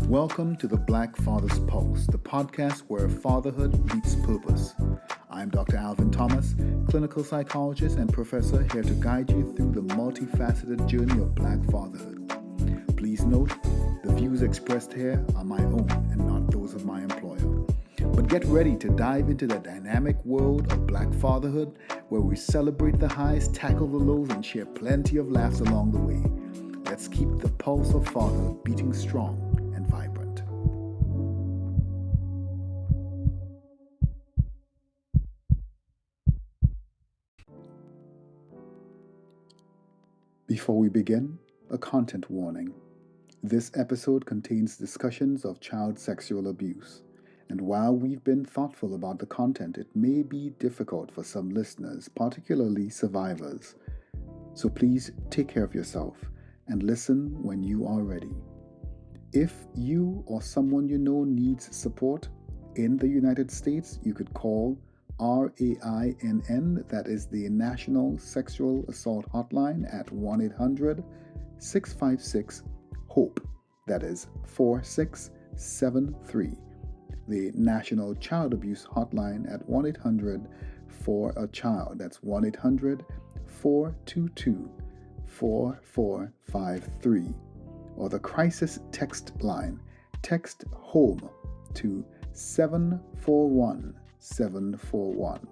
Welcome to the Black Father's Pulse, the podcast where fatherhood meets purpose. I'm Dr. Alvin Thomas, clinical psychologist and professor, here to guide you through the multifaceted journey of Black fatherhood. Please note, the views expressed here are my own and not those of my employer. But get ready to dive into the dynamic world of Black fatherhood, where we celebrate the highs, tackle the lows, and share plenty of laughs along the way. Let's keep the pulse of fatherhood beating strong and vibrant. Before we begin, a content warning. This episode contains discussions of child sexual abuse, and while we've been thoughtful about the content, it may be difficult for some listeners, particularly survivors. So please take care of yourself and listen when you are ready. If you or someone you know needs support in the United States, you could call RAINN, that is the National Sexual Assault Hotline, at 1-800-656-HOPE, that is 4673. The National Child Abuse Hotline at 1-800-4-A-CHILD, that's 1-800-422-4453. Or the crisis text line. Text HOME to 741-741.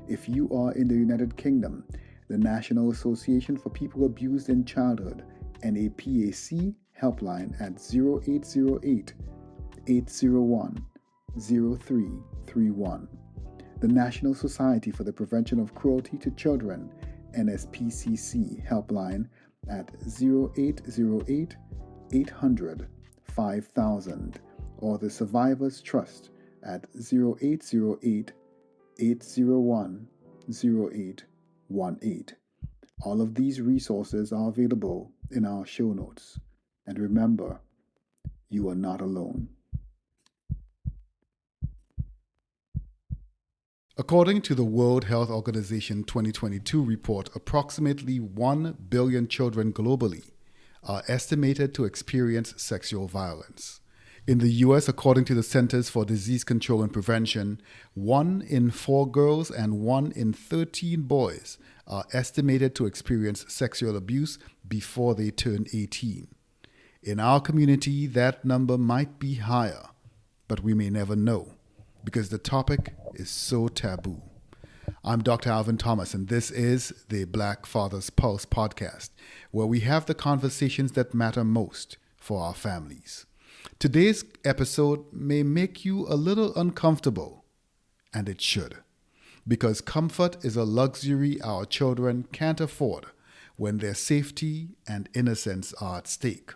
If you are in the United Kingdom, the National Association for People Abused in Childhood and A PAC helpline at 0808-801-0331. The National Society for the Prevention of Cruelty to Children, NSPCC helpline at 0808-800-5000, or the Survivors Trust at 0808-801-0818. All of these resources are available in our show notes. And remember, you are not alone. According to the World Health Organization 2022 report, approximately 1 billion children globally are estimated to experience sexual violence. In the U.S., according to the Centers for Disease Control and Prevention, 1 in 4 girls and 1 in 13 boys are estimated to experience sexual abuse before they turn 18. In our community, that number might be higher, but we may never know, because the topic is so taboo. I'm Dr. Alvin Thomas, and this is the Black Father's Pulse podcast, where we have the conversations that matter most for our families. Today's episode may make you a little uncomfortable, and it should, because comfort is a luxury our children can't afford when their safety and innocence are at stake.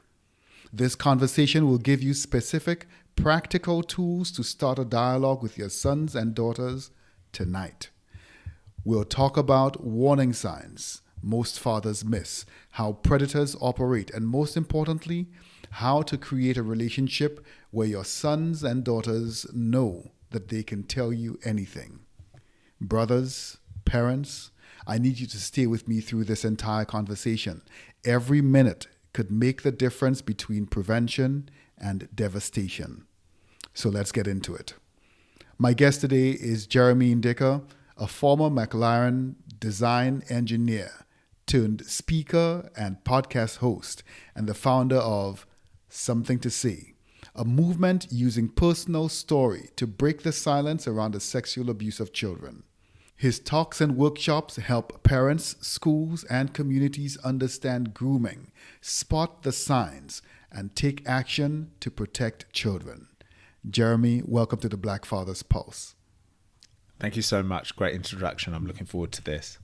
This conversation will give you specific, practical tools to start a dialogue with your sons and daughters tonight. We'll talk about warning signs most fathers miss, how predators operate, and most importantly, how to create a relationship where your sons and daughters know that they can tell you anything. Brothers, parents, I need you to stay with me through this entire conversation. Every minute could make the difference between prevention and devastation. So let's get into it. My guest today is Jeremy Indika, a former McLaren design engineer turned speaker and podcast host, and the founder of Something to Say, a movement using personal story to break the silence around the sexual abuse of children. His talks and workshops help parents, schools, and communities understand grooming, spot the signs, and take action to protect children. Jeremy, welcome to the Black Father's Pulse. Thank you so much. Great introduction. I'm looking forward to this.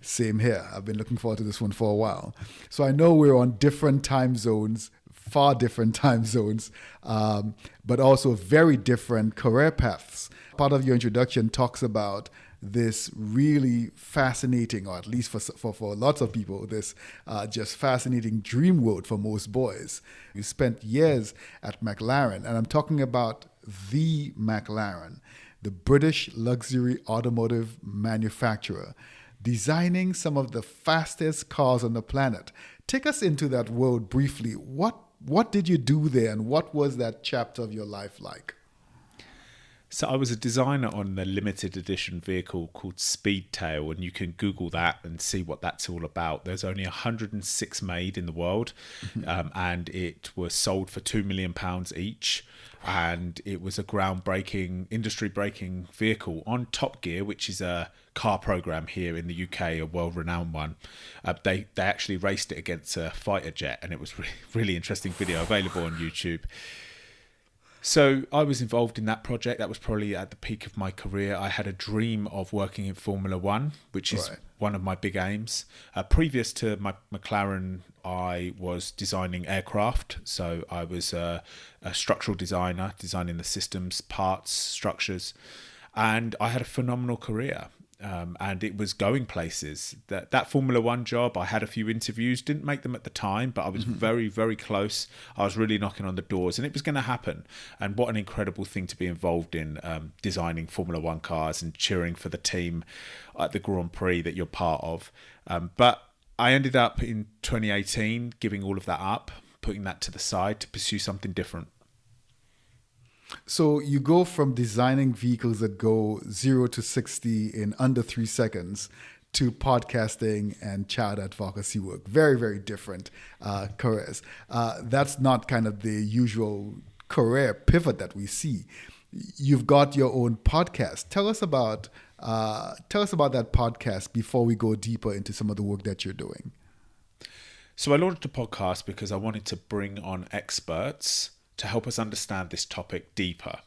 Same here. I've been looking forward to this one for a while. So I know we're on different time zones, far different time zones, but also very different career paths. Part of your introduction talks about this really fascinating, or at least for lots of people, this just fascinating dream world for most boys. You spent years at McLaren, and I'm talking about the McLaren, the British luxury automotive manufacturer, designing some of the fastest cars on the planet. Take us into that world briefly. What what did you do there, and what was that chapter of your life like? So I was a designer on a limited edition vehicle called Speedtail, and you can Google that and see what that's all about. There's only 106 made in the world, and it was sold for £2 million each. And it was a groundbreaking, industry-breaking vehicle on Top Gear, which is a car program here in the UK, a world-renowned one. They actually raced it against a fighter jet, and it was really interesting video available on YouTube. So I was involved in that project. That was probably at the peak of my career. I had a dream of working in Formula One, which is one of my big aims. Previous to my McLaren, I was designing aircraft. So I was a structural designer, designing the systems, parts, structures. And I had a phenomenal career. And it was going places. That Formula One job, I had a few interviews, didn't make them at the time, but I was very, very close. I was really knocking on the doors, and it was going to happen. And what an incredible thing to be involved in, designing Formula One cars and cheering for the team at the Grand Prix that you're part of. But I ended up in 2018 giving all of that up, putting that to the side to pursue something different. So you go from designing vehicles that go 0 to 60 in under 3 seconds to podcasting and child advocacy work. Very, very different careers. That's not kind of the usual career pivot that we see. You've got your own podcast. Tell us about that podcast before we go deeper into some of the work that you're doing. So I launched a podcast because I wanted to bring on experts to help us understand this topic deeper.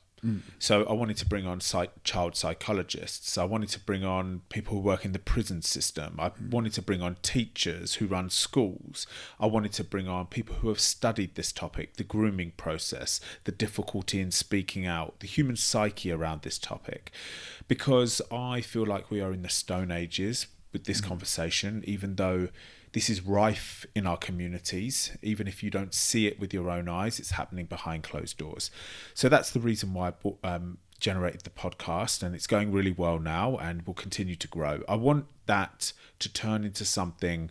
So I wanted to bring on child psychologists. I wanted to bring on people who work in the prison system. I wanted to bring on teachers who run schools. I wanted to bring on people who have studied this topic, the grooming process, the difficulty in speaking out, the human psyche around this topic. Because I feel like we are in the Stone Ages with this conversation, even though this is rife in our communities. Even if you don't see it with your own eyes, it's happening behind closed doors. So that's the reason why I generated the podcast, and it's going really well now and will continue to grow. I want that to turn into something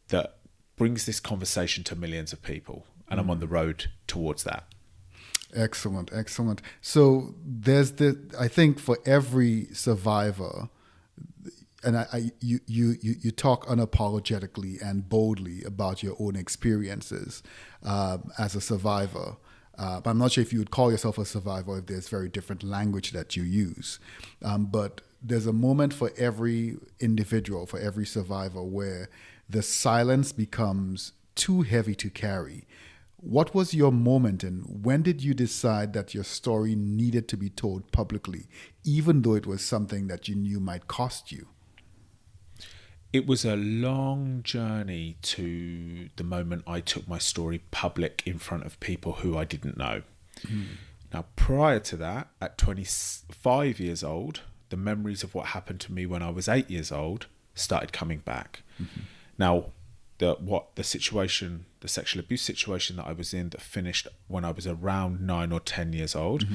that brings this conversation to millions of people, and I'm on the road towards that. Excellent, excellent. So I think for every survivor, and you talk unapologetically and boldly about your own experiences as a survivor. But I'm not sure if you would call yourself a survivor, if there's very different language that you use. But there's a moment for every individual, for every survivor, where the silence becomes too heavy to carry. What was your moment, and when did you decide that your story needed to be told publicly, even though it was something that you knew might cost you? It was a long journey to the moment I took my story public in front of people who I didn't know. Now, prior to that, at 25 years old, the memories of what happened to me when I was 8 years old started coming back. Now, the situation, the sexual abuse situation that I was in that finished when I was around 9 or 10 years old,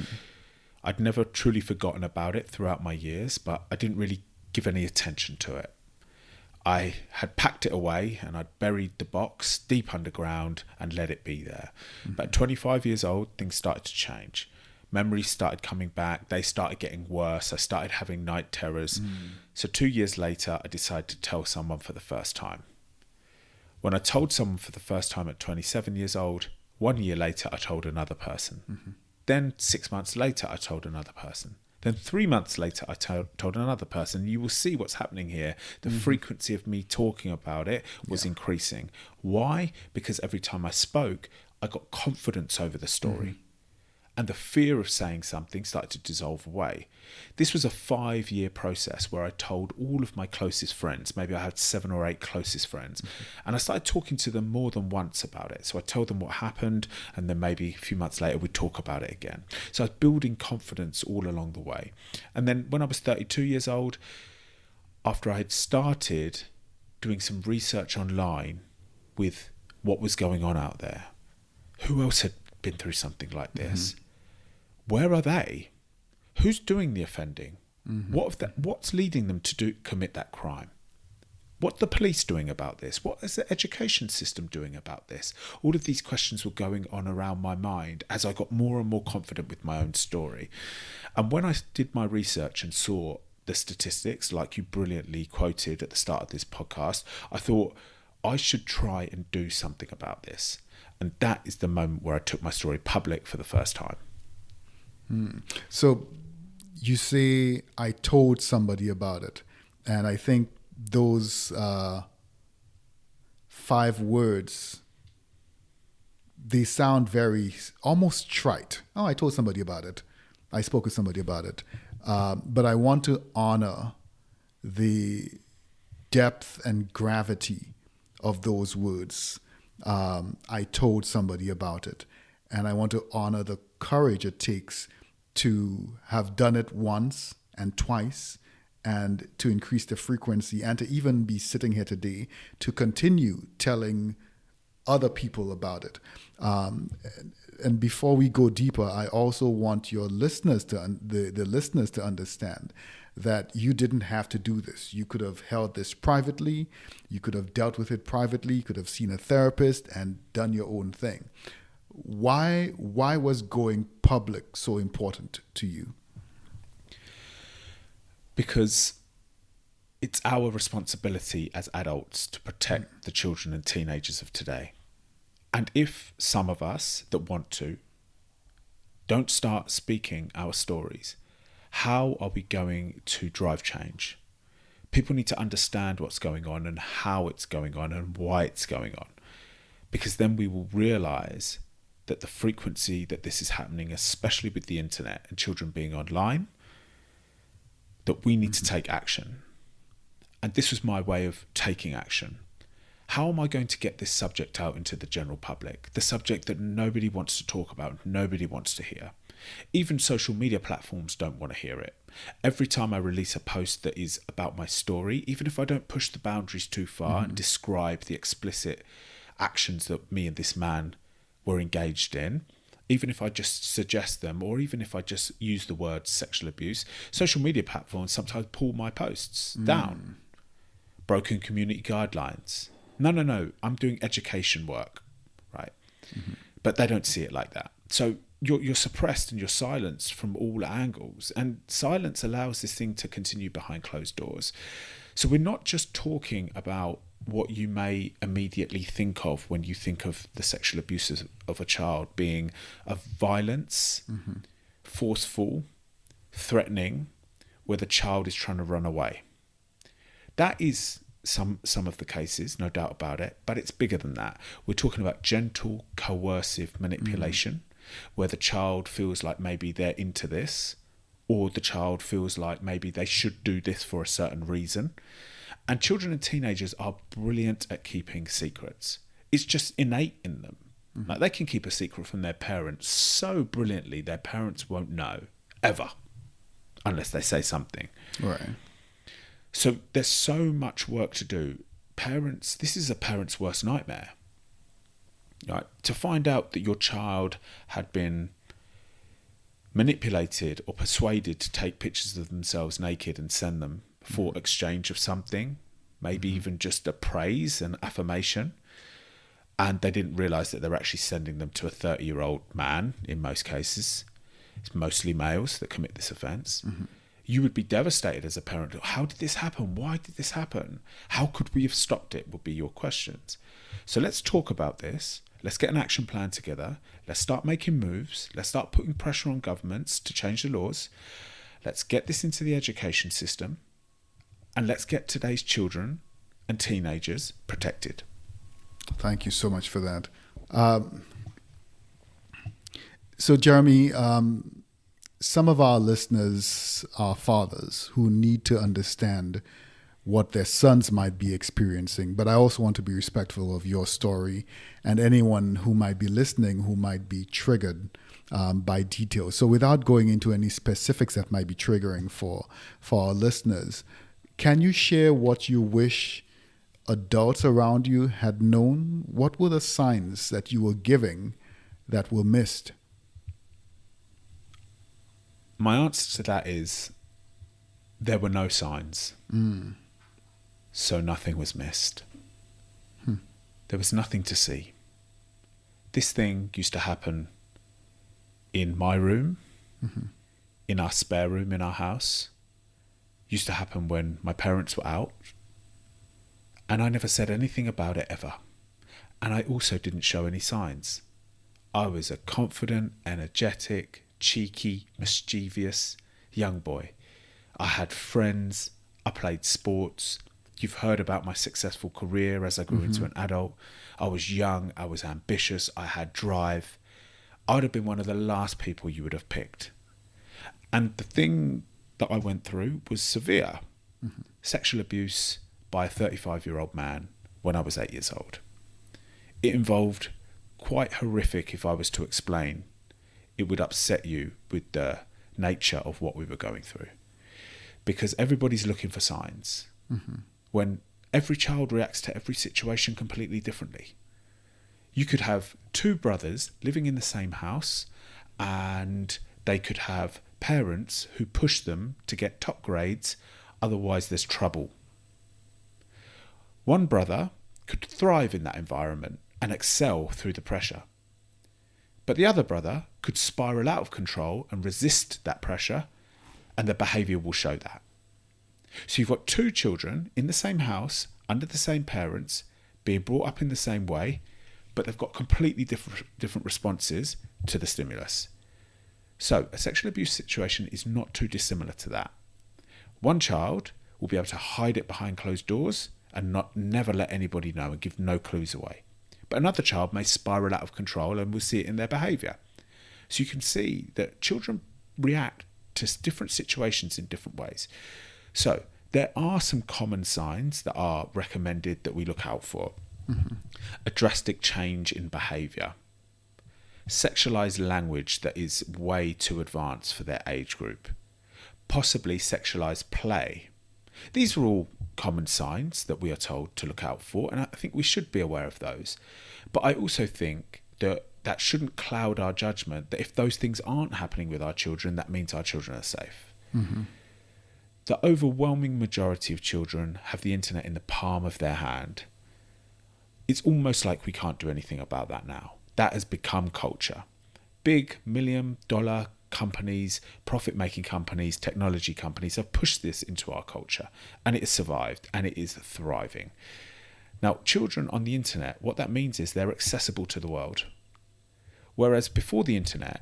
I'd never truly forgotten about it throughout my years, but I didn't really give any attention to it. I had packed it away and I'd buried the box deep underground and let it be there. But at 25 years old, things started to change. Memories started coming back. They started getting worse. I started having night terrors. So 2 years later, I decided to tell someone for the first time. When I told someone for the first time at 27 years old, 1 year later, I told another person. Then 6 months later, I told another person. Then 3 months later, I told another person. You will see what's happening here. The frequency of me talking about it was increasing. Why? Because every time I spoke, I got confidence over the story. And the fear of saying something started to dissolve away. This was a 5-year process where I told all of my closest friends. Maybe I had 7 or 8 closest friends. And I started talking to them more than once about it. So I told them what happened, and then maybe a few months later we'd talk about it again. So I was building confidence all along the way. And then when I was 32 years old, after I had started doing some research online with what was going on out there, who else had been through something like this? Where are they? Who's doing the offending? What's leading them to commit that crime? What are the police doing about this? What is the education system doing about this? All of these questions were going on around my mind as I got more and more confident with my own story. And when I did my research and saw the statistics, like you brilliantly quoted at the start of this podcast, I thought I should try and do something about this. And that is the moment where I took my story public for the first time. So you say, I told somebody about it. And I think those 5 words, they sound very almost trite. Oh, I told somebody about it. I spoke with somebody about it. But I want to honor the depth and gravity of those words. I told somebody about it. And I want to honor the courage it takes to have done it once and twice, and to increase the frequency, and to even be sitting here today to continue telling other people about it. And before we go deeper, I also want your listeners the listeners to understand that you didn't have to do this. You could have held this privately. You could have dealt with it privately. You could have seen a therapist and done your own thing. Why was going public so important to you? Because it's our responsibility as adults to protect the children and teenagers of today. And if some of us that want to don't start speaking our stories, how are we going to drive change? People need to understand what's going on and how it's going on and why it's going on. Because then we will realise that the frequency that this is happening, especially with the internet and children being online, that we need to take action. And this was my way of taking action. How am I going to get this subject out into the general public? The subject that nobody wants to talk about, nobody wants to hear. Even social media platforms don't want to hear it. Every time I release a post that is about my story, even if I don't push the boundaries too far and describe the explicit actions that me and this man were engaged in, even if I just suggest them, or even if I just use the word sexual abuse, social media platforms sometimes pull my posts down. Broken community guidelines. No, I'm doing education work, right? But they don't see it like that. So you're suppressed and you're silenced from all angles, and silence allows this thing to continue behind closed doors. So we're not just talking about what you may immediately think of when you think of the sexual abuse of a child being of violence, forceful, threatening, where the child is trying to run away. That is some of the cases, no doubt about it, but it's bigger than that. We're talking about gentle, coercive manipulation, where the child feels like maybe they're into this, or the child feels like maybe they should do this for a certain reason. And children and teenagers are brilliant at keeping secrets. It's just innate in them. Like, they can keep a secret from their parents so brilliantly their parents won't know, ever, unless they say something. Right. So there's so much work to do. Parents, this is a parent's worst nightmare. Right? To find out that your child had been manipulated or persuaded to take pictures of themselves naked and send them for exchange of something, maybe even just a praise and affirmation, and they didn't realise that they're actually sending them to a 30-year-old man in most cases. It's mostly males that commit this offence. You would be devastated as a parent. How did this happen? Why did this happen? How could we have stopped it? Would be your questions. So let's talk about this. Let's get an action plan together. Let's start making moves. Let's start putting pressure on governments to change the laws. Let's get this into the education system. And let's get today's children and teenagers protected. Thank you so much for that. So, Jeremy, some of our listeners are fathers who need to understand what their sons might be experiencing. But I also want to be respectful of your story and anyone who might be listening who might be triggered by details. So without going into any specifics that might be triggering for our listeners, can you share what you wish adults around you had known? What were the signs that you were giving that were missed? My answer to that is there were no signs. so nothing was missed. There was nothing to see. This thing used to happen in my room, in our spare room in our house. Used to happen when my parents were out. And I never said anything about it ever. And I also didn't show any signs. I was a confident, energetic, cheeky, mischievous young boy. I had friends. I played sports. You've heard about my successful career as I grew into an adult. I was young. I was ambitious. I had drive. I would have been one of the last people you would have picked. And the thing that I went through was severe. Sexual abuse by a 35-year-old man when I was 8 years old. It involved quite horrific, if I was to explain. It would upset you with the nature of what we were going through. Because everybody's looking for signs. When every child reacts to every situation completely differently. You could have two brothers living in the same house, and they could have parents who push them to get top grades, otherwise there's trouble. One brother could thrive in that environment and excel through the pressure. But the other brother could spiral out of control and resist that pressure, and the behaviour will show that. So you've got two children in the same house, under the same parents, being brought up in the same way, but they've got completely different responses to the stimulus. So a sexual abuse situation is not too dissimilar to that. One child will be able to hide it behind closed doors and never let anybody know and give no clues away. But another child may spiral out of control, and we'll see it in their behaviour. So you can see that children react to different situations in different ways. So there are some common signs that are recommended that we look out for. A drastic change in behaviour. Sexualised language that is way too advanced for their age group. Possibly sexualised play. These are all common signs that we are told to look out for, and I think we should be aware of those. But I also think that shouldn't cloud our judgment, that if those things aren't happening with our children, that means our children are safe. The overwhelming majority of children have the internet in the palm of their hand. It's almost like we can't do anything about that now. That has become culture. Big $1 million companies, profit-making companies, technology companies have pushed this into our culture, and it has survived, and it is thriving. Now, children on the internet, what that means is they're accessible to the world. Whereas before the internet,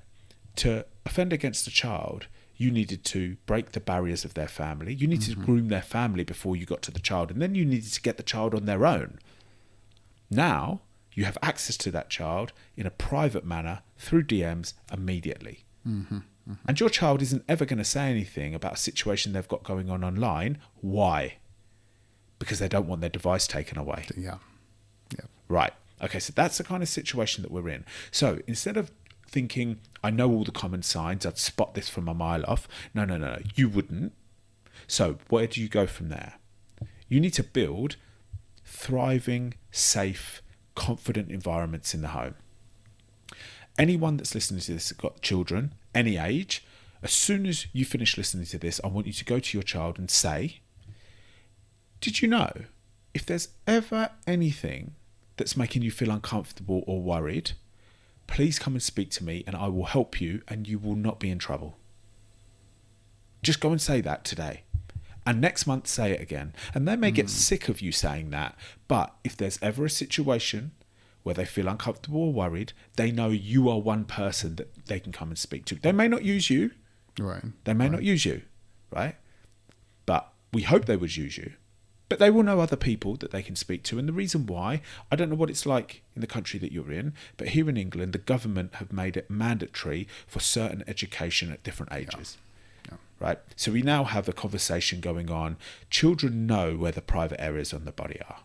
to offend against a child, you needed to break the barriers of their family. You needed to groom their family before you got to the child, and then you needed to get the child on their own. Now, you have access to that child in a private manner through DMs immediately. And your child isn't ever going to say anything about a situation they've got going on online. Why? Because they don't want their device taken away. Yeah. Right. Okay, so that's the kind of situation that we're in. So instead of thinking, I know all the common signs, I'd spot this from a mile off. No, you wouldn't. So where do you go from there? You need to build thriving, safe, confident environments in the home. Anyone that's listening to this has got children, any age. As soon as you finish listening to this, I want you to go to your child and say, did you know if there's ever anything that's making you feel uncomfortable or worried, please come and speak to me and I will help you and you will not be in trouble. Just go and say that today. And next month, say it again. And they may get sick of you saying that. But if there's ever a situation where they feel uncomfortable or worried, they know you are one person that they can come and speak to. They may not use you. Right. They may not use you. Right. But we hope they would use you. But they will know other people that they can speak to. And the reason why, I don't know what it's like in the country that you're in, but here in England, the government have made it mandatory for certain education at different ages. Yeah. Right? So we now have a conversation going on. Children know where the private areas on the body are.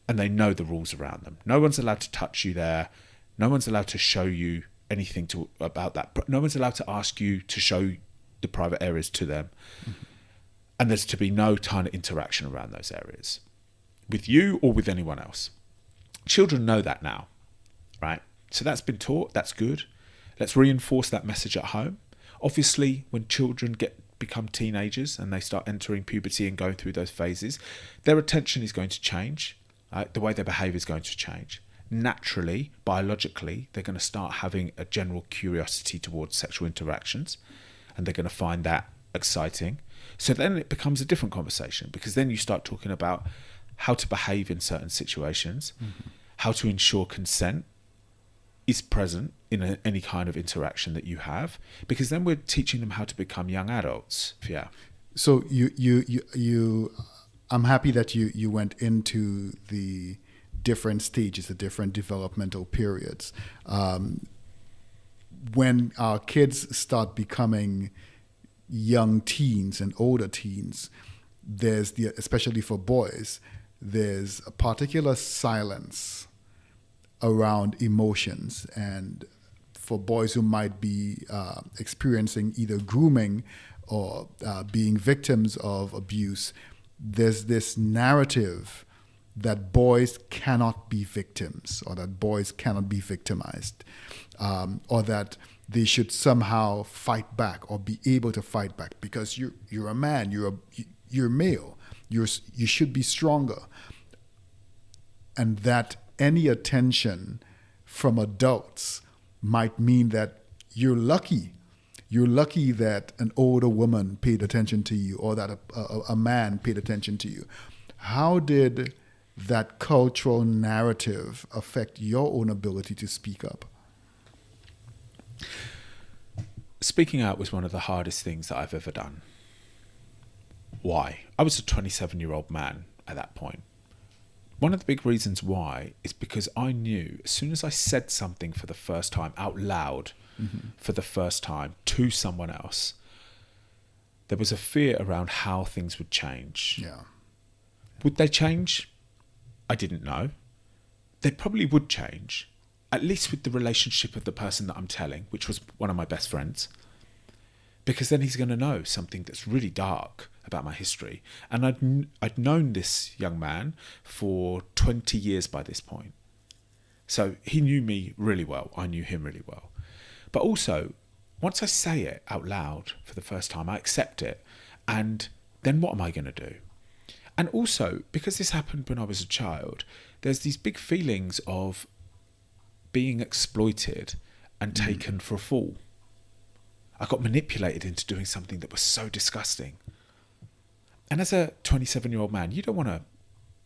And they know the rules around them. No one's allowed to touch you there. No one's allowed to show you anything about that. No one's allowed to ask you to show the private areas to them. And there's to be no kind of interaction around those areas with you or with anyone else. Children know that now, right? So that's been taught. That's good. Let's reinforce that message at home. Obviously, when children get become teenagers and they start entering puberty and going through those phases, their attention is going to change. The way their behaviour is going to change. Naturally, biologically, they're going to start having a general curiosity towards sexual interactions, and they're going to find that exciting. So then it becomes a different conversation, because then you start talking about how to behave in certain situations, how to ensure consent is present in any kind of interaction that you have, because then we're teaching them how to become young adults. Yeah. So you I'm happy that you went into the different stages, the different developmental periods. When our kids start becoming young teens and older teens, especially for boys, there's a particular silence around emotions. And for boys who might be experiencing either grooming or being victims of abuse, there's this narrative that boys cannot be victims, or that boys cannot be victimized, or that they should somehow fight back or be able to fight back because you're a man, you're male, you should be stronger, and that any attention from adults might mean that you're lucky. You're lucky that an older woman paid attention to you, or that a man paid attention to you. How did that cultural narrative affect your own ability to speak up? Speaking out was one of the hardest things that I've ever done. Why? I was a 27-year-old man at that point. One of the big reasons why is because I knew as soon as I said something for the first time out loud, for the first time to someone else, there was a fear around how things would change. Yeah. Would they change? I didn't know. They probably would change, at least with the relationship of the person that I'm telling, which was one of my best friends, because then he's going to know something that's really dark about my history. And I'd known this young man for 20 years by this point. So he knew me really well. I knew him really well. But also, once I say it out loud for the first time, I accept it. And then what am I going to do? And also, because this happened when I was a child, there's these big feelings of being exploited and taken for a fool. I got manipulated into doing something that was so disgusting. And as a 27-year-old man, you don't want to...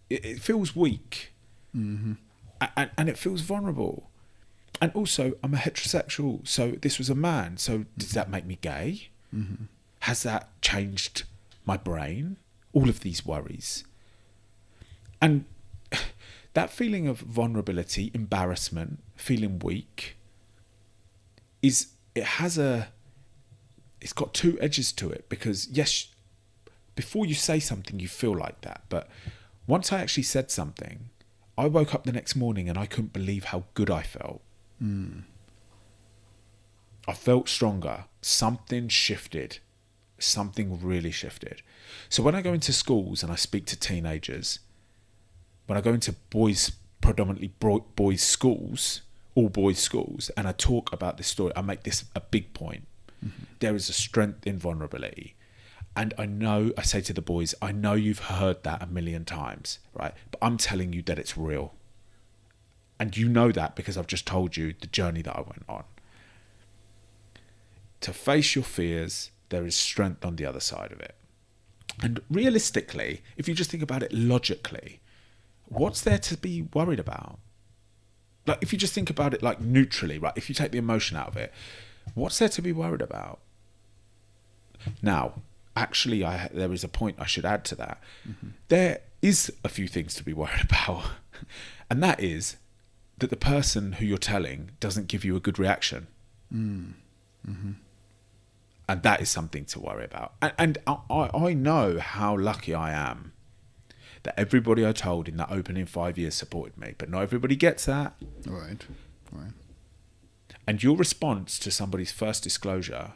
It feels weak. And it feels vulnerable. And also, I'm a heterosexual, so this was a man. So does that make me gay? Has that changed my brain? All of these worries. And that feeling of vulnerability, embarrassment, feeling weak, it's got two edges to it, because yes, before you say something, you feel like that. But once I actually said something, I woke up the next morning and I couldn't believe how good I felt. I felt stronger. Something shifted. Something really shifted. So when I go into schools and I speak to teenagers, when I go into predominantly boys' schools, all boys' schools, and I talk about this story, I make this a big point. There is a strength in vulnerability. And I say to the boys, I know you've heard that a million times, right? But I'm telling you that it's real. And you know that because I've just told you the journey that I went on. To face your fears, there is strength on the other side of it. And realistically, if you just think about it logically, what's there to be worried about? Like, if you just think about it like neutrally, right? If you take the emotion out of it, what's there to be worried about? Now, actually, there is a point I should add to that. There is a few things to be worried about. And that is that the person who you're telling doesn't give you a good reaction. And that is something to worry about. And I know how lucky I am that everybody I told in that opening 5 years supported me. But not everybody gets that. Right. And your response to somebody's first disclosure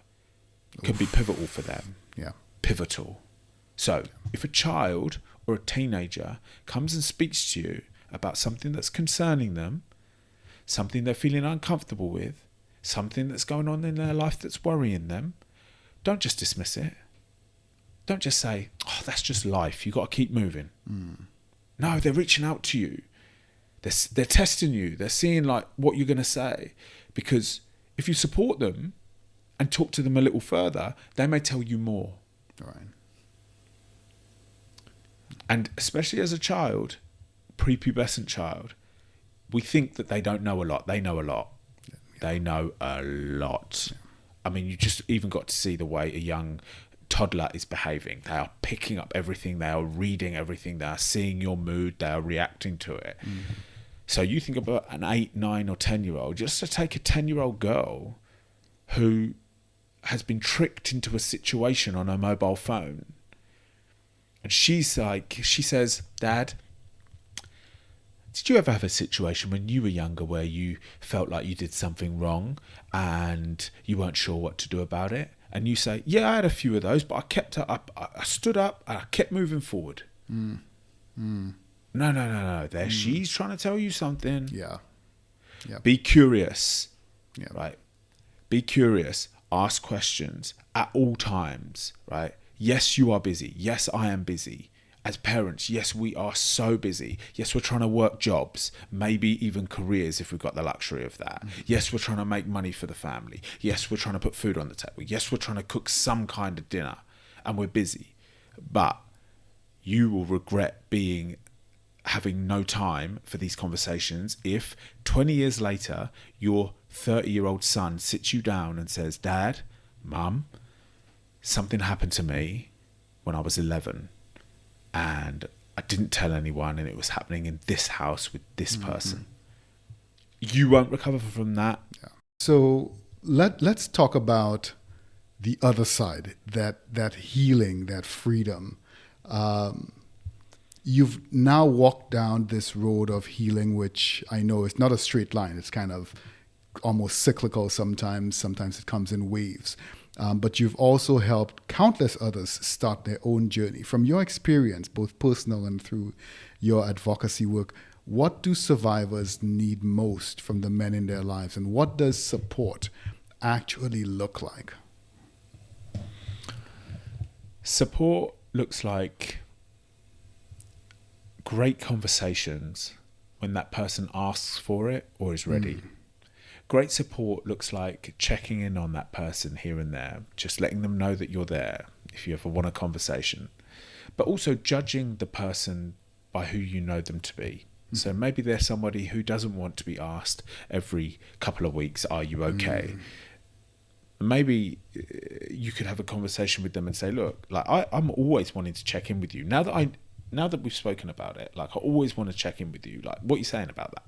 can be pivotal for them. Yeah. Pivotal. So if a child or a teenager comes and speaks to you about something that's concerning them, something they're feeling uncomfortable with, something that's going on in their life that's worrying them, don't just dismiss it. don't just say, oh, that's just life. You got to keep moving. No, they're reaching out to you. They're testing you. They're seeing like what you're going to say. Because if you support them and talk to them a little further, they may tell you more. Right. And especially as a child, prepubescent child, we think that they don't know a lot. They know a lot. Yeah. They know a lot. Yeah. I mean, you just even got to see the way a young toddler is behaving. They are picking up everything. They are reading everything. They are seeing your mood. They are reacting to it. Mm-hmm. So you think about an 8, 9 or 10-year-old, just to take a 10-year-old girl who has been tricked into a situation on her mobile phone. And she says, Dad, did you ever have a situation when you were younger where you felt like you did something wrong and you weren't sure what to do about it? And you say, yeah, I had a few of those, but I kept up. I stood up and I kept moving forward. No. There, she's trying to tell you something. Yeah. Be curious. Yeah. Right. Be curious. Ask questions at all times. Right. Yes, you are busy. Yes, I am busy. As parents, yes, we are so busy. Yes, we're trying to work jobs, maybe even careers if we've got the luxury of that. Mm-hmm. Yes, we're trying to make money for the family. Yes, we're trying to put food on the table. Yes, we're trying to cook some kind of dinner, and we're busy. But you will regret having no time for these conversations if 20 years later, your 30-year-old son sits you down and says, Dad, Mum, something happened to me when I was 11. And I didn't tell anyone, and it was happening in this house with this person. You won't recover from that. Yeah. So let's talk about the other side, that healing, that freedom. You've now walked down this road of healing, which I know is not a straight line. It's kind of almost cyclical sometimes. Sometimes it comes in waves. But you've also helped countless others start their own journey. From your experience, both personal and through your advocacy work, what do survivors need most from the men in their lives, and what does support actually look like? Support looks like great conversations when that person asks for it or is ready. Great support looks like checking in on that person here and there, just letting them know that you're there if you ever want a conversation, but also judging the person by who you know them to be. So maybe they're somebody who doesn't want to be asked every couple of weeks, are you okay? Maybe you could have a conversation with them and say, look, like I'm always wanting to check in with you. Now that we've spoken about it, like I always want to check in with you. Like, what are you saying about that?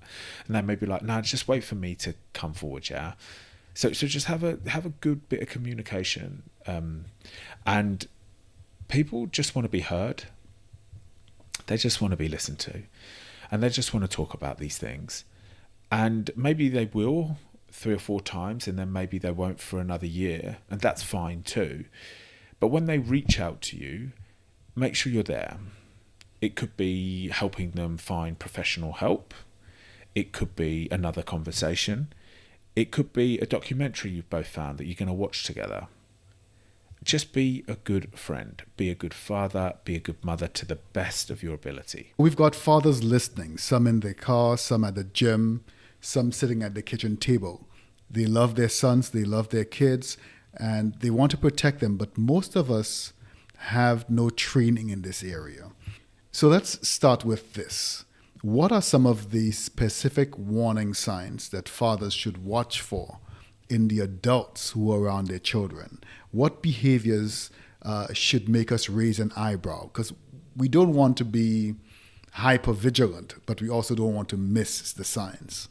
And they may be like, no, just wait for me to come forward, yeah? So just have a good bit of communication. And people just want to be heard. They just want to be listened to. And they just want to talk about these things. And maybe they will 3 or 4 times, and then maybe they won't for another year. And that's fine too. But when they reach out to you, make sure you're there. It could be helping them find professional help. It could be another conversation. It could be a documentary you've both found that you're going to watch together. Just be a good friend. Be a good father. Be a good mother to the best of your ability. We've got fathers listening, some in their car, some at the gym, some sitting at the kitchen table. They love their sons, they love their kids, and they want to protect them, but most of us have no training in this area. So let's start with this. What are some of the specific warning signs that fathers should watch for in the adults who are around their children? What behaviors should make us raise an eyebrow? Because we don't want to be hyper vigilant, but we also don't want to miss the signs.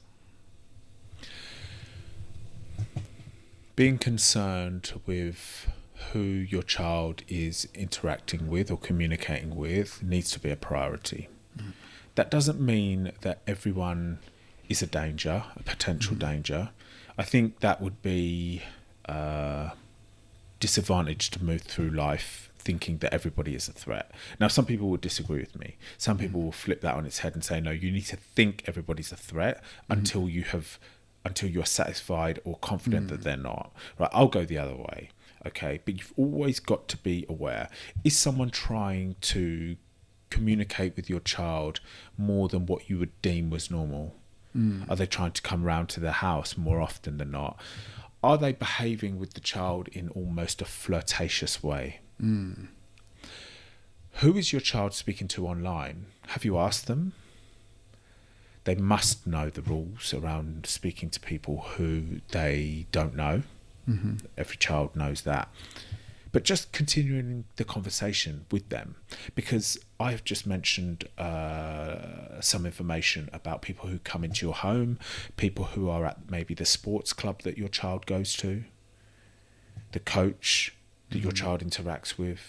Being concerned with who your child is interacting with or communicating with needs to be a priority. That doesn't mean that everyone is a danger, a potential danger. I think that would be disadvantaged to move through life thinking that everybody is a threat. Now, some people will disagree with me. Some people will flip that on its head and say, no, you need to think everybody's a threat until you're satisfied or confident that they're not. Right? I'll go the other way. okay? But you've always got to be aware. Is someone trying to communicate with your child more than what you would deem was normal? Are they trying to come round to their house more often than not? Are they behaving with the child in almost a flirtatious way? Who is your child speaking to online? Have you asked them? They must know the rules around speaking to people who they don't know. Every child knows that. But just continuing the conversation with them, because I have just mentioned some information about people who come into your home, people who are at maybe the sports club that your child goes to, the coach that your child interacts with,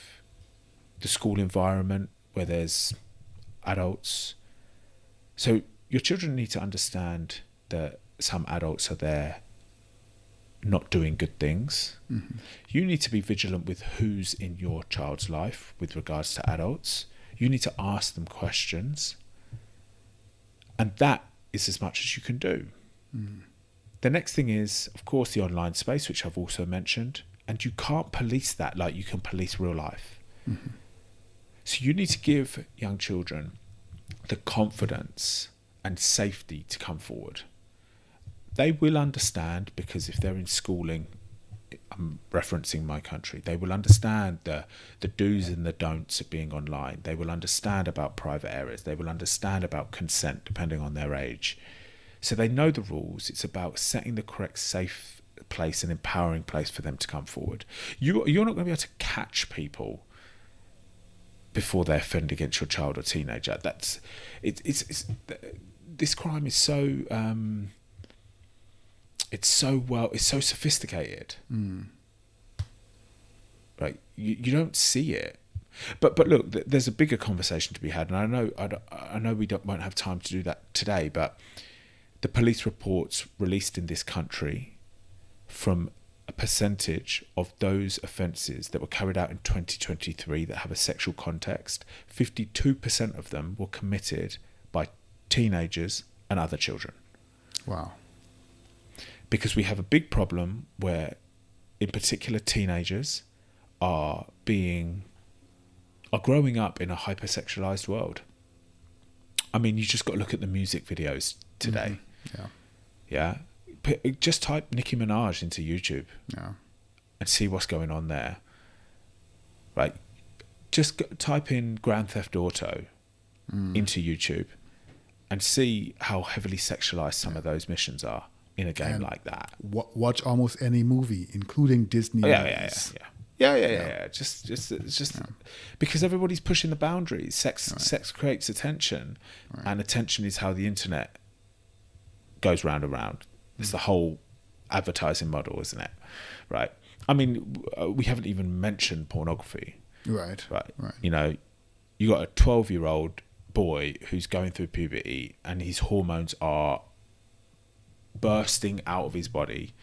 the school environment where there's adults. So your children need to understand that some adults are there not doing good things. You need to be vigilant with who's in your child's life with regards to adults. You need to ask them questions. And that is as much as you can do. The next thing is, of course, the online space, which I've also mentioned. And you can't police that like you can police real life. So you need to give young children the confidence and safety to come forward. They will understand, because if they're in schooling, I'm referencing my country, they will understand the do's and the don'ts of being online. They will understand about private areas. They will understand about consent, depending on their age. So they know the rules. It's about setting the correct safe place and empowering place for them to come forward. You're not going to be able to catch people before they offend against your child or teenager. This crime is so... it's so sophisticated, right? You don't see it, but look, there's a bigger conversation to be had, and I know we won't have time to do that today. But the police reports released in this country, from a percentage of those offences that were carried out in 2023 that have a sexual context, 52% of them were committed by teenagers and other children. Wow. Because we have a big problem where, in particular, teenagers are growing up in a hypersexualized world. I mean, you just got to look at the music videos today. Yeah. Just type Nicki Minaj into YouTube and see what's going on there. Right. Just type in Grand Theft Auto into YouTube and see how heavily sexualized some of those missions are in a game like that. Watch almost any movie, including Disney movies. Yeah. Just because everybody's pushing the boundaries. Sex creates attention, and attention is how the internet goes round and round. It's the whole advertising model, isn't it? Right. I mean, we haven't even mentioned pornography. Right. You know, you got a 12-year-old boy who's going through puberty, and his hormones are bursting out of his body.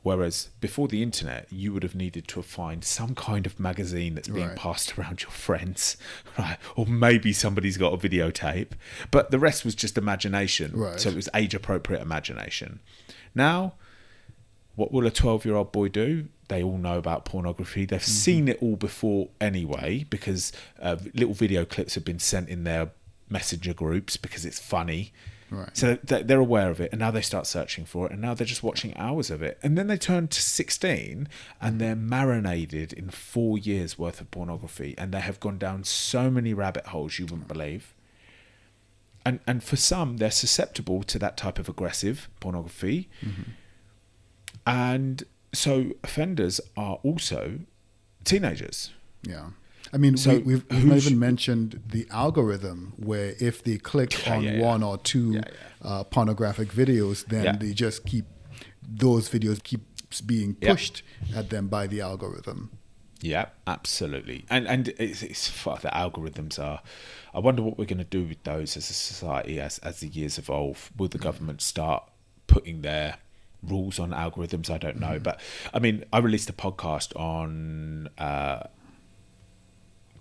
Whereas before the internet, you would have needed to find some kind of magazine that's being passed around your friends, right? Or maybe somebody's got a videotape, but the rest was just imagination. So it was age-appropriate imagination. Now, what will a 12-year-old boy do? They all know about pornography. They've seen it all before anyway, because little video clips have been sent in their messenger groups because it's funny. So they're aware of it, and now they start searching for it, and now they're just watching hours of it. And then they turn to 16 and they're marinated in 4 years worth of pornography, and they have gone down so many rabbit holes you wouldn't believe. And for some, they're susceptible to that type of aggressive pornography. And so offenders are also teenagers. I mean, so we've not even mentioned the algorithm, where if they click on one or two pornographic videos, then they just those videos keep being pushed at them by the algorithm. Yeah, absolutely. And it's the algorithms are. I wonder what we're going to do with those as a society as the years evolve. Will the government start putting their rules on algorithms? I don't know. But I mean, I released a podcast on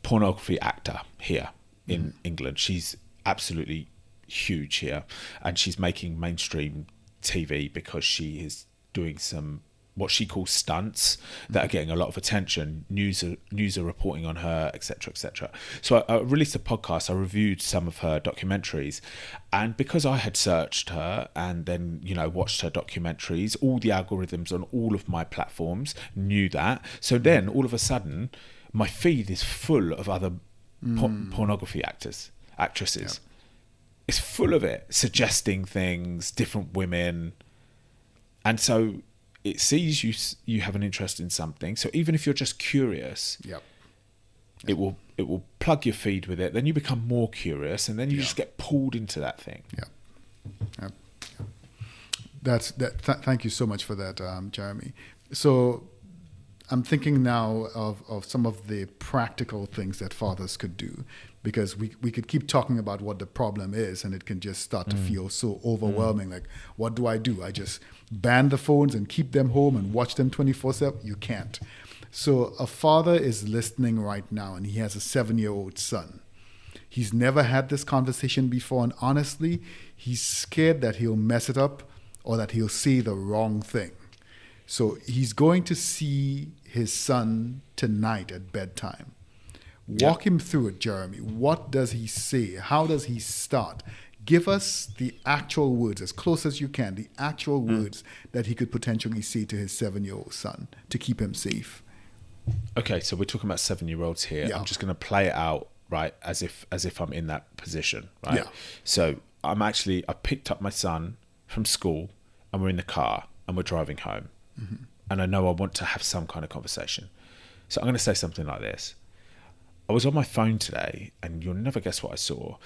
pornography actor here in England. She's absolutely huge here, and she's making mainstream TV because she is doing some what she calls stunts that are getting a lot of attention. News are reporting on her, etc., etc. So I released a podcast. I reviewed some of her documentaries, and because I had searched her and then watched her documentaries, all the algorithms on all of my platforms knew that. So then all of a sudden, my feed is full of other pornography actresses. Yep. It's full of it, suggesting things, different women, and so it sees you have an interest in something. So even if you're just curious, it will plug your feed with it. Then you become more curious, and then you just get pulled into that thing. Thank you so much for that, Jeremy. So I'm thinking now of some of the practical things that fathers could do, because we could keep talking about what the problem is, and it can just start to feel so overwhelming. Like, what do? I just ban the phones and keep them home and watch them 24/7? You can't. So a father is listening right now, and he has a 7-year-old son. He's never had this conversation before, and honestly, he's scared that he'll mess it up or that he'll say the wrong thing. So he's going to see his son tonight at bedtime. Walk him through it, Jeremy. What does he say? How does he start? Give us the actual words, as close as you can, the actual words that he could potentially say to his 7-year-old son to keep him safe. Okay, so we're talking about 7-year-olds here. Yeah. I'm just going to play it out, right, as if I'm in that position, right? Yeah. So I picked up my son from school, and we're in the car, and we're driving home. Mm-hmm. And I know I want to have some kind of conversation. So I'm going to say something like this. I was on my phone today, and you'll never guess what I saw.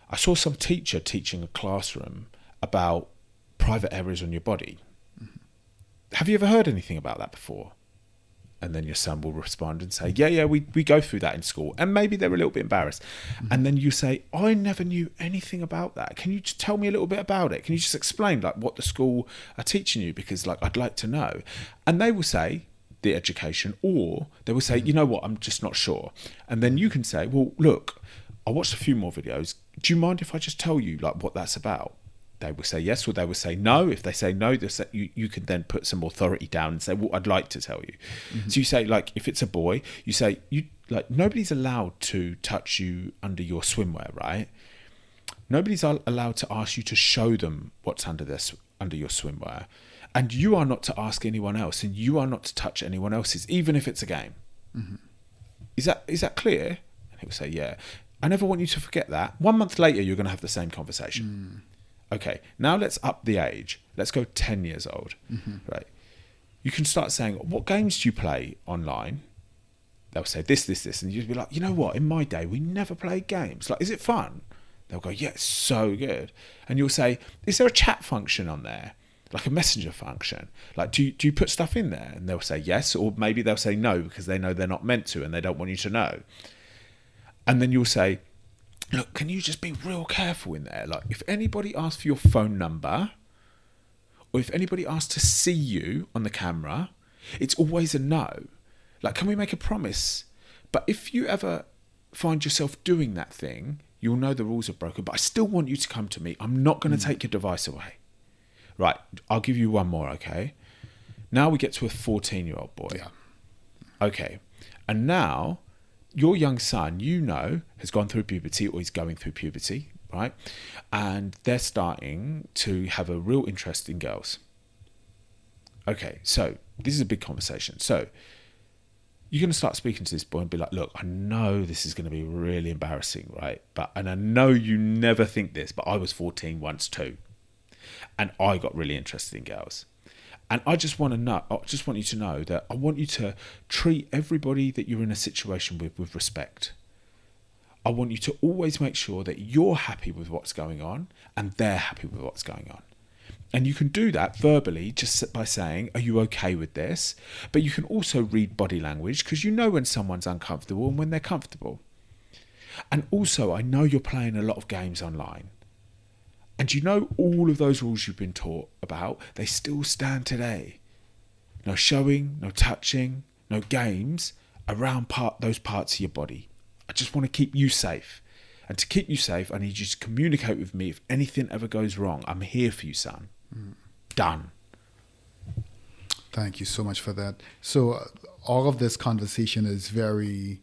I saw some teacher teaching a classroom about private areas on your body. Mm-hmm. Have you ever heard anything about that before? And then your son will respond and say, yeah, we go through that in school. And maybe they're a little bit embarrassed. Mm-hmm. And then you say, I never knew anything about that. Can you just tell me a little bit about it? Can you just explain what the school are teaching you? Because I'd like to know. And they will say the education, or they will say, you know what, I'm just not sure. And then you can say, well, look, I watched a few more videos. Do you mind if I just tell you what that's about? They will say yes, or they will say no. If they say no, you can then put some authority down and say, well, I'd like to tell you. Mm-hmm. So you say, if it's a boy, you say, nobody's allowed to touch you under your swimwear, right? Nobody's allowed to ask you to show them what's under your swimwear. And you are not to ask anyone else, and you are not to touch anyone else's, even if it's a game. Mm-hmm. Is that clear? And he will say, yeah. I never want you to forget that. 1 month later, you're going to have the same conversation. Okay, now let's up the age. Let's go 10 years old, right? You can start saying, what games do you play online? They'll say this. And you'd be like, you know what? In my day, we never played games. Is it fun? They'll go, yeah, it's so good. And you'll say, is there a chat function on there? Like a messenger function? Do you put stuff in there? And they'll say yes, or maybe they'll say no because they know they're not meant to and they don't want you to know. And then you'll say, look, can you just be real careful in there? If anybody asks for your phone number, or if anybody asks to see you on the camera, it's always a no. Can we make a promise? But if you ever find yourself doing that thing, you'll know the rules are broken, but I still want you to come to me. I'm not going to take your device away. Right, I'll give you one more, okay? Now we get to a 14-year-old boy. Yeah. Okay, and now your young son, has gone through puberty, or he's going through puberty, right? And they're starting to have a real interest in girls. Okay, so this is a big conversation. So you're going to start speaking to this boy and be like, look, I know this is going to be really embarrassing, right? And I know you never think this, but I was 14 once too. And I got really interested in girls. And I just want you to know that I want you to treat everybody that you're in a situation with respect. I want you to always make sure that you're happy with what's going on and they're happy with what's going on. And you can do that verbally just by saying, are you okay with this? But you can also read body language, because you know when someone's uncomfortable and when they're comfortable. And also, I know you're playing a lot of games online. And all of those rules you've been taught about, they still stand today. No showing, no touching, no games around those parts of your body. I just want to keep you safe. And to keep you safe, I need you to communicate with me if anything ever goes wrong. I'm here for you, son. Done. Thank you so much for that. So all of this conversation is very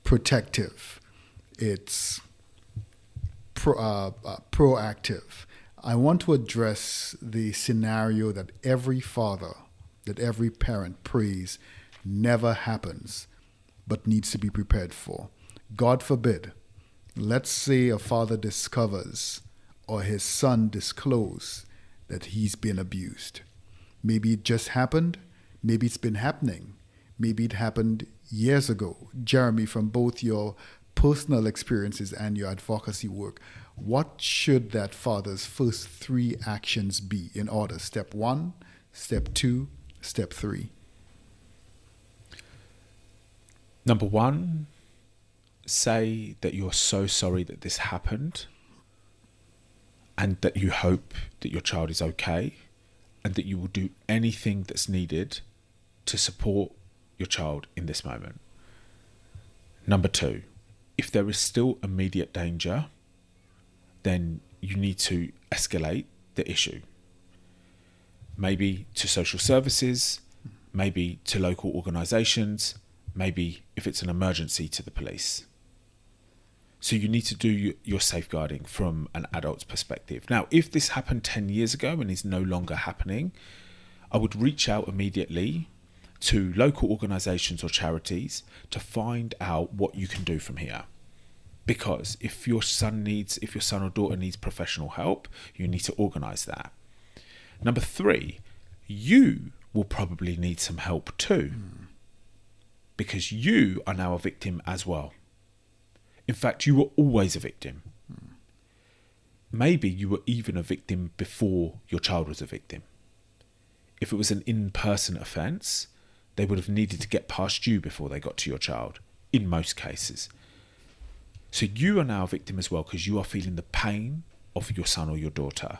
protective. It's proactive. I want to address the scenario that every father, that every parent prays never happens, but needs to be prepared for. God forbid, let's say a father discovers or his son discloses that he's been abused. Maybe it just happened. Maybe it's been happening. Maybe it happened years ago. Jeremy, from both your personal experiences and your advocacy work, what should that father's first 3 actions be in order? Step 1, step 2, step 3. Number 1, say that you're so sorry that this happened and that you hope that your child is okay and that you will do anything that's needed to support your child in this moment. Number 2, if there is still immediate danger, then you need to escalate the issue. Maybe to social services, maybe to local organisations, maybe if it's an emergency to the police. So you need to do your safeguarding from an adult's perspective. Now, if this happened 10 years ago and is no longer happening, I would reach out immediately to local organisations or charities to find out what you can do from here. Because if your son or daughter needs professional help, you need to organise that. Number 3, you will probably need some help too. Because you are now a victim as well. In fact, you were always a victim. Maybe you were even a victim before your child was a victim. If it was an in-person offence, they would have needed to get past you before they got to your child, in most cases. So you are now a victim as well because you are feeling the pain of your son or your daughter.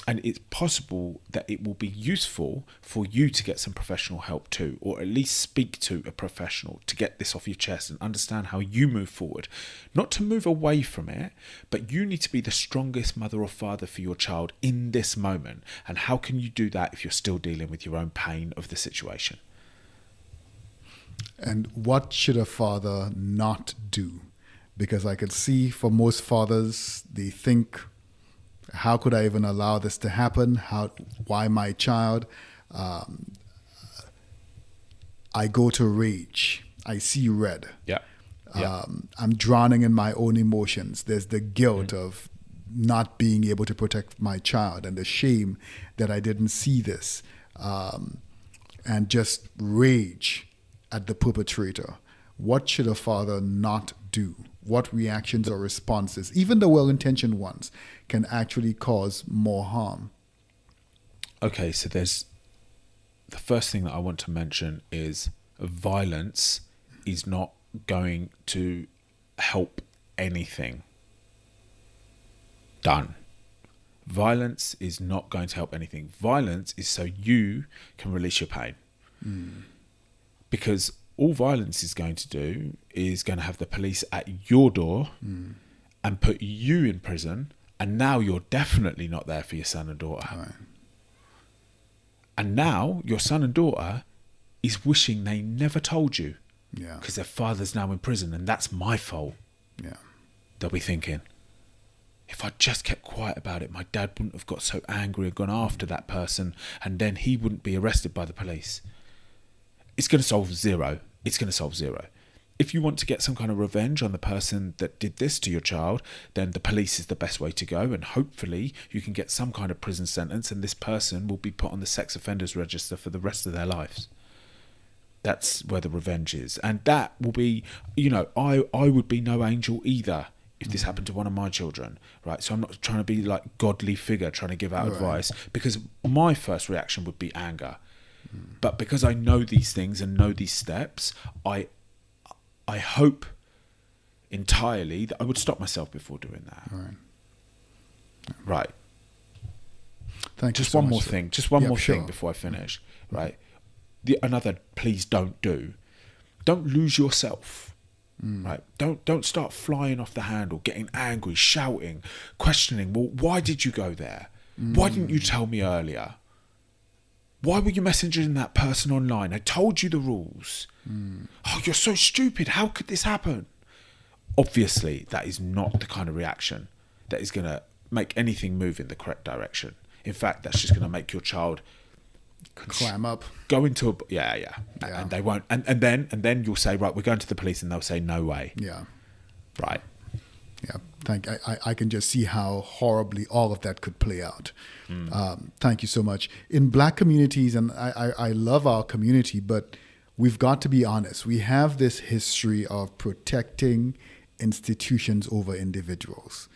And it's possible that it will be useful for you to get some professional help too, or at least speak to a professional to get this off your chest and understand how you move forward. Not to move away from it, but you need to be the strongest mother or father for your child in this moment. And how can you do that if you're still dealing with your own pain of the situation? And what should a father not do? Because I could see for most fathers, they think, how could I even allow this to happen? Why my child? I go to rage. I see red. Yeah. I'm drowning in my own emotions. There's the guilt of not being able to protect my child and the shame that I didn't see this. And just rage at the perpetrator. What should a father not do? What reactions or responses, even the well-intentioned ones, can actually cause more harm? Okay, so there's the first thing that I want to mention is violence is not going to help anything done. Violence is not going to help anything. Violence is so you can release your pain. Because all violence is going to do is going to have the police at your door and put you in prison, and now you're definitely not there for your son and daughter. Right. And now your son and daughter is wishing they never told you because their father's now in prison and that's my fault. Yeah. They'll be thinking, if I just kept quiet about it, my dad wouldn't have got so angry and gone after that person, and then he wouldn't be arrested by the police. It's going to solve zero. It's going to solve zero. If you want to get some kind of revenge on the person that did this to your child, then the police is the best way to go, and hopefully you can get some kind of prison sentence and this person will be put on the sex offenders register for the rest of their lives. That's where the revenge is. And that will be, I would be no angel either if this happened to one of my children, right? So I'm not trying to be like godly figure trying to give out advice, because my first reaction would be anger. But because I know these things and know these steps, I hope entirely that I would stop myself before doing that. Right. Thank you. Just one more thing. Just one more thing before I finish. Right. Another please don't do. Don't lose yourself. Right. Don't start flying off the handle, getting angry, shouting, questioning. Well, why did you go there? Why didn't you tell me earlier? Why were you messaging that person online? I told you the rules. Oh, you're so stupid. How could this happen? Obviously, that is not the kind of reaction that is going to make anything move in the correct direction. In fact, that's just going to make your child clam up, go into and they won't. And then you'll say, right, we're going to the police, and they'll say, no way. Yeah. Right. Yeah. I can just see how horribly all of that could play out. Thank you so much. In Black communities, and I love our community, but we've got to be honest. We have this history of protecting institutions over individuals.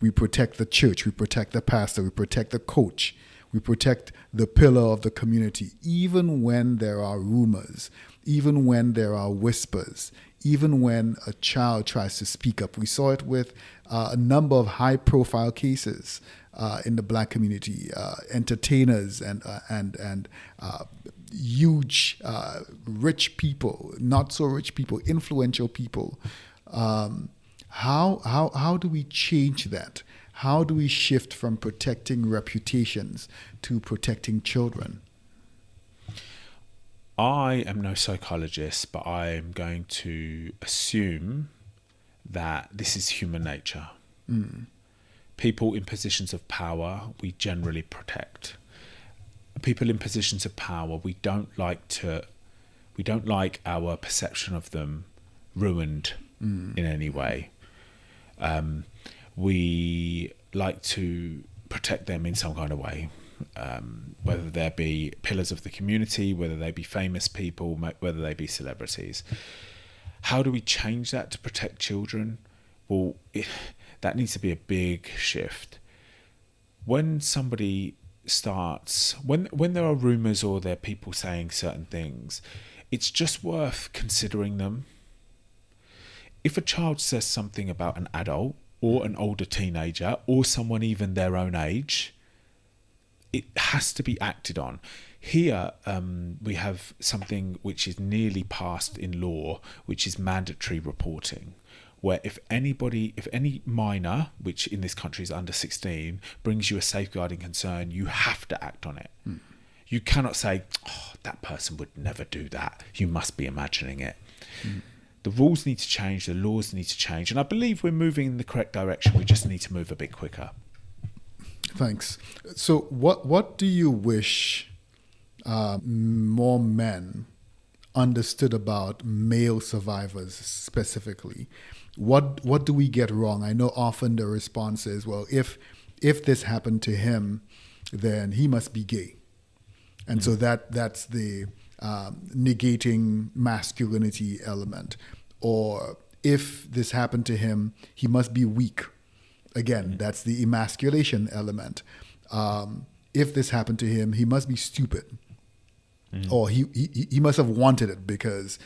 We protect the church, we protect the pastor, we protect the coach, we protect the pillar of the community, even when there are rumors, even when there are whispers, even when a child tries to speak up. We saw it with a number of high-profile cases in the Black community, entertainers and huge rich people, not so rich people, influential people. How do we change that? How do we shift from protecting reputations to protecting children? I am no psychologist, but I am going to assume that this is human nature. People in positions of power, we generally protect. People in positions of power, we don't like our perception of them ruined in any way. We like to protect them in some kind of way, whether they be pillars of the community, whether they be famous people, whether they be celebrities. How do we change that to protect children? Well, that needs to be a big shift. When somebody starts, when there are rumours or there are people saying certain things, it's just worth considering them. If a child says something about an adult or an older teenager or someone even their own age, it has to be acted on. Here, we have something which is nearly passed in law, which is mandatory reporting, where if any minor, which in this country is under 16, brings you a safeguarding concern, you have to act on it. You cannot say, oh, that person would never do that. You must be imagining it. The rules need to change, the laws need to change, and I believe we're moving in the correct direction. We just need to move a bit quicker. Thanks. So what do you wish more men understood about male survivors specifically? What do we get wrong? I know often the response is, well, if this happened to him, then he must be gay. And so that's the negating masculinity element. Or if this happened to him, he must be weak. Again, that's the emasculation element. If this happened to him, he must be stupid. Or he must have wanted it, because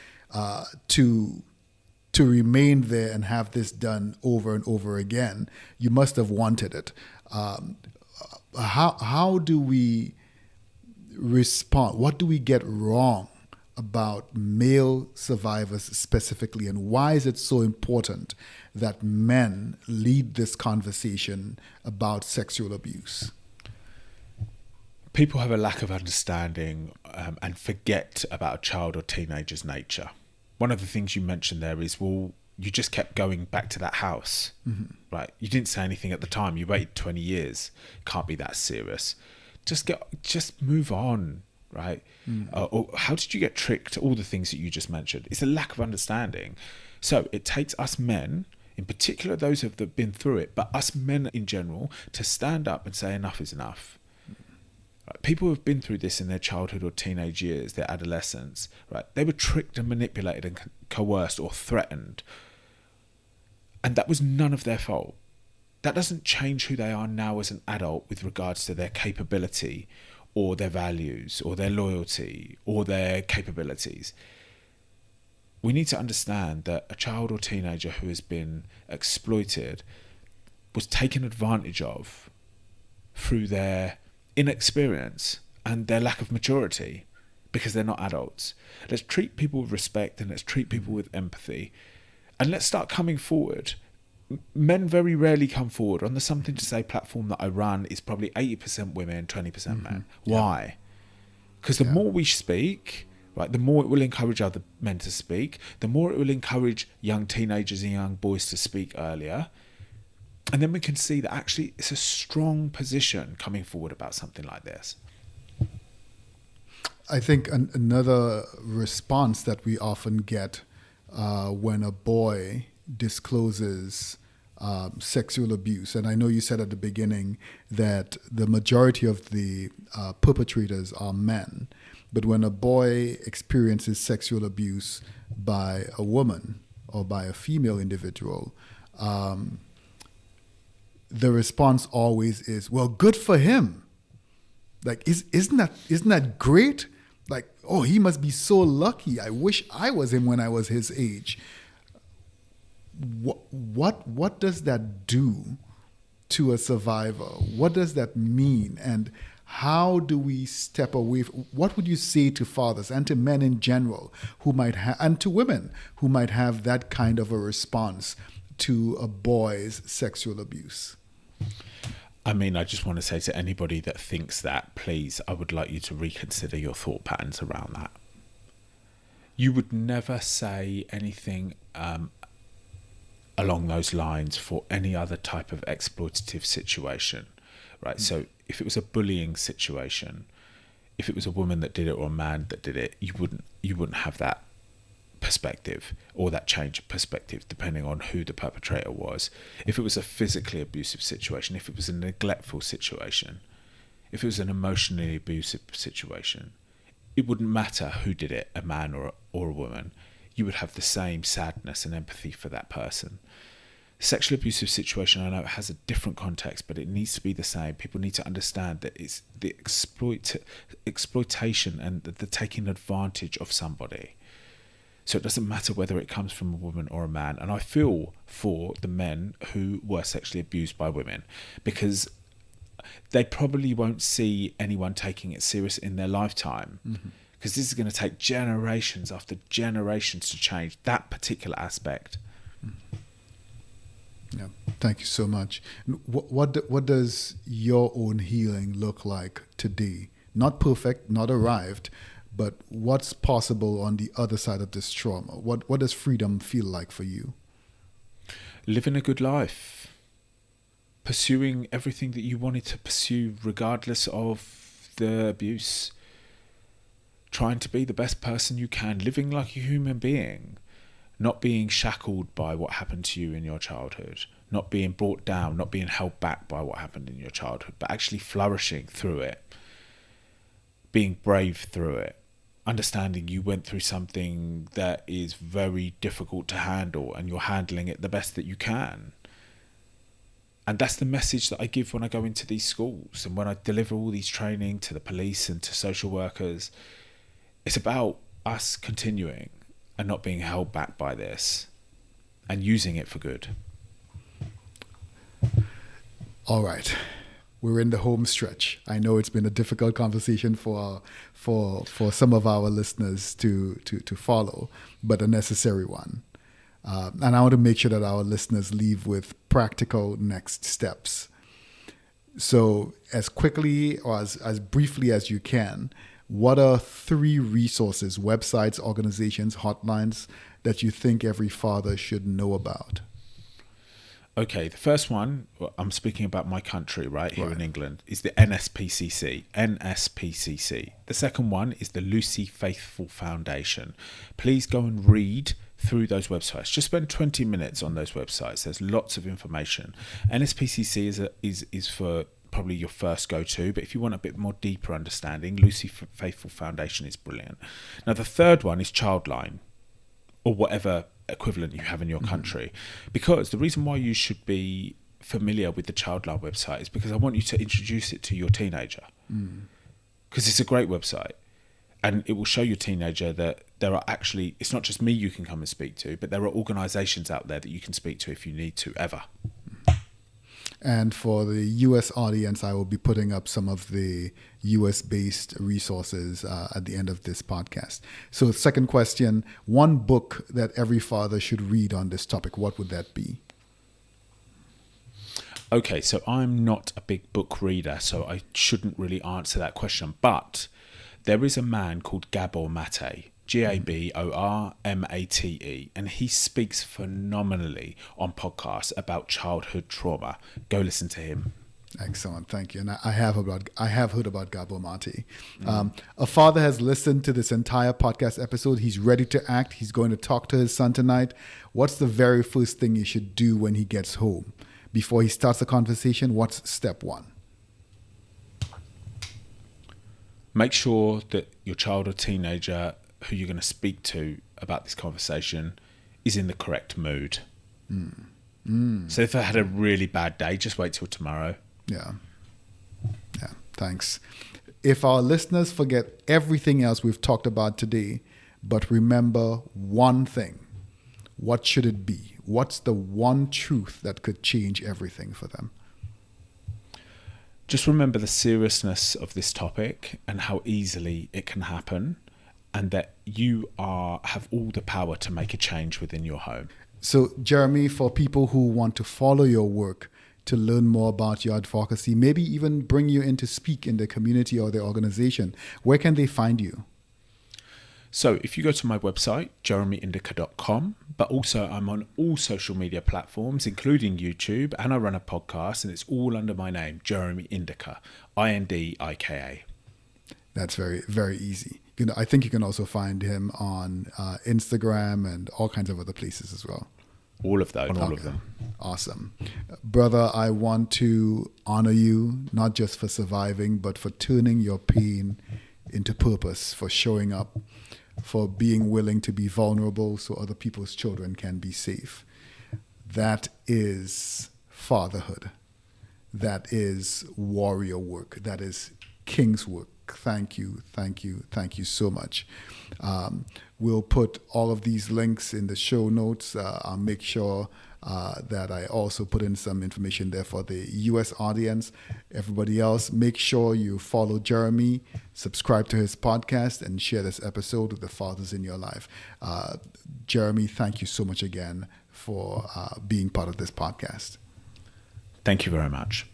to remain there and have this done over and over again, you must have wanted it. How do we respond? What do we get wrong about male survivors specifically, and why is it so important that men lead this conversation about sexual abuse? People have a lack of understanding and forget about a child or teenager's nature. One of the things you mentioned there is, well, you just kept going back to that house, right? You didn't say anything at the time. You waited 20 years. Can't be that serious. Just move on, right? Or how did you get tricked? All the things that you just mentioned. It's a lack of understanding. So it takes us men, in particular those who have been through it, but us men in general, to stand up and say enough is enough. Right? People who have been through this in their childhood or teenage years, their adolescence, right? They were tricked and manipulated and coerced or threatened. And that was none of their fault. That doesn't change who they are now as an adult with regards to their capability or their values or their loyalty or their capabilities. We need to understand that a child or teenager who has been exploited was taken advantage of through their inexperience and their lack of maturity, because they're not adults. Let's treat people with respect, and let's treat people with empathy, and let's start coming forward. Men very rarely come forward. On the Something to Say platform that I run, is probably 80% women, 20% men. Why? Because the more we speak, right, the more it will encourage other men to speak, the more it will encourage young teenagers and young boys to speak earlier. And then we can see that actually it's a strong position coming forward about something like this. I think another response that we often get when a boy discloses sexual abuse, and I know you said at the beginning that the majority of the perpetrators are men, but when a boy experiences sexual abuse by a woman or by a female individual, the response always is, well, good for him. Like, isn't that great? Like, oh, he must be so lucky. I wish I was him when I was his age. What does that do to a survivor? What does that mean? And how do we step away? What would you say to fathers and to men in general who might have, and to women who might have that kind of a response to a boy's sexual abuse? I mean, I just want to say to anybody that thinks that, please, I would like you to reconsider your thought patterns around that. You would never say anything along those lines for any other type of exploitative situation, right? So if it was a bullying situation, if it was a woman that did it or a man that did it, you wouldn't have that perspective or that change of perspective depending on who the perpetrator was. If it was a physically abusive situation, if it was a neglectful situation, if it was an emotionally abusive situation, it wouldn't matter who did it, a man or a woman. You would have the same sadness and empathy for that person. Sexual abusive situation, I know it has a different context, but it needs to be the same. People need to understand that it's the exploitation and the taking advantage of somebody. So it doesn't matter whether it comes from a woman or a man. And I feel for the men who were sexually abused by women, because they probably won't see anyone taking it serious in their lifetime. Because this is going to take generations after generations to change that particular aspect. Yeah, thank you so much. What does your own healing look like today? Not perfect, not arrived, but what's possible on the other side of this trauma? What does freedom feel like for you? Living a good life. Pursuing everything that you wanted to pursue regardless of the abuse. Trying to be the best person you can. Living like a human being. Not being shackled by what happened to you in your childhood. Not being brought down, not being held back by what happened in your childhood, but actually flourishing through it. Being brave through it. Understanding you went through something that is very difficult to handle and you're handling it the best that you can. And that's the message that I give when I go into these schools and when I deliver all these training to the police and to social workers. It's about us continuing and not being held back by this and using it for good. All right. We're in the home stretch. I know it's been a difficult conversation for some of our listeners to follow, but a necessary one. And I want to make sure that our listeners leave with practical next steps. So as quickly or as briefly as you can, what are 3 resources, websites, organizations, hotlines that you think every father should know about? Okay, the first one, I'm speaking about my country, right, here in England, is the NSPCC. NSPCC. The second one is the Lucy Faithfull Foundation. Please go and read through those websites. Just spend 20 minutes on those websites. There's lots of information. NSPCC is for probably your first go-to, but if you want a bit more deeper understanding, Lucy Faithfull Foundation is brilliant. Now, the third one is Childline, or whatever equivalent you have in your country, because the reason why you should be familiar with the Childline website is because I want you to introduce it to your teenager, because it's a great website and it will show your teenager that there are actually, it's not just me you can come and speak to, but there are organizations out there that you can speak to if you need to ever. And for the US audience, I will be putting up some of the US-based resources at the end of this podcast. So second question, one book that every father should read on this topic, what would that be? Okay, so I'm not a big book reader, so I shouldn't really answer that question. But There is a man called Gabor Mate, Gabormate, and he speaks phenomenally on podcasts about childhood trauma. Go listen to him. Excellent, thank you. And I have heard about Gabor Mate. A father has listened to this entire podcast episode. He's ready to act. He's going to talk to his son tonight. What's the very first thing he should do when he gets home? Before he starts the conversation, what's step one? Make sure that your child or teenager who you're going to speak to about this conversation is in the correct mood. So if I had a really bad day, just wait till tomorrow. Yeah, thanks. If our listeners forget everything else we've talked about today, but remember one thing, what should it be? What's the one truth that could change everything for them? Just remember the seriousness of this topic and how easily it can happen, and that you have all the power to make a change within your home. So, Jeremy, for people who want to follow your work, to learn more about your advocacy, maybe even bring you in to speak in the community or the organization, where can they find you? So if you go to my website, jeremyindika.com, but also I'm on all social media platforms, including YouTube, and I run a podcast, and it's all under my name, Jeremy Indika, Indika. That's very, very easy. I think you can also find him on Instagram and all kinds of other places as well. All of those, all of them. Awesome. Brother, I want to honor you, not just for surviving, but for turning your pain into purpose, for showing up, for being willing to be vulnerable so other people's children can be safe. That is fatherhood. That is warrior work. That is king's work. Thank you so much. We'll put all of these links in the show notes. I'll make sure that I also put in some information there for the US audience. Everybody else, make sure you follow Jeremy, subscribe to his podcast, and share this episode with the fathers in your life. Jeremy, thank you so much again for being part of this podcast. Thank you very much.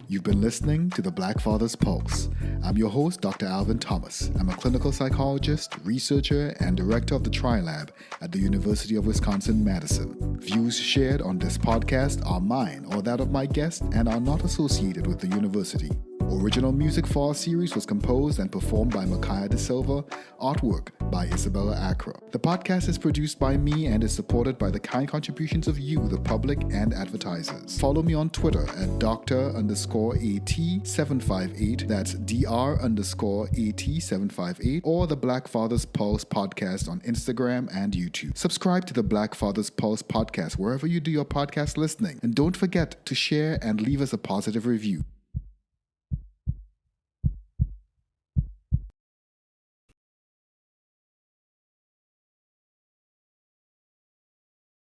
You've been listening to the Black Father's Pulse. I'm your host, Dr. Alvin Thomas. I'm a clinical psychologist, researcher, and director of the TriLab at the University of Wisconsin-Madison. Views shared on this podcast are mine or that of my guest and are not associated with the university. Original music for our series was composed and performed by Micaiah De Silva, artwork by Isabella Acra. The podcast is produced by me and is supported by the kind contributions of you, the public, and advertisers. Follow me on Twitter at Dr_AT758, that's Dr_AT758, or the Black Father's Pulse podcast on Instagram and YouTube. Subscribe to the Black Father's Pulse podcast wherever you do your podcast listening, and don't forget to share and leave us a positive review.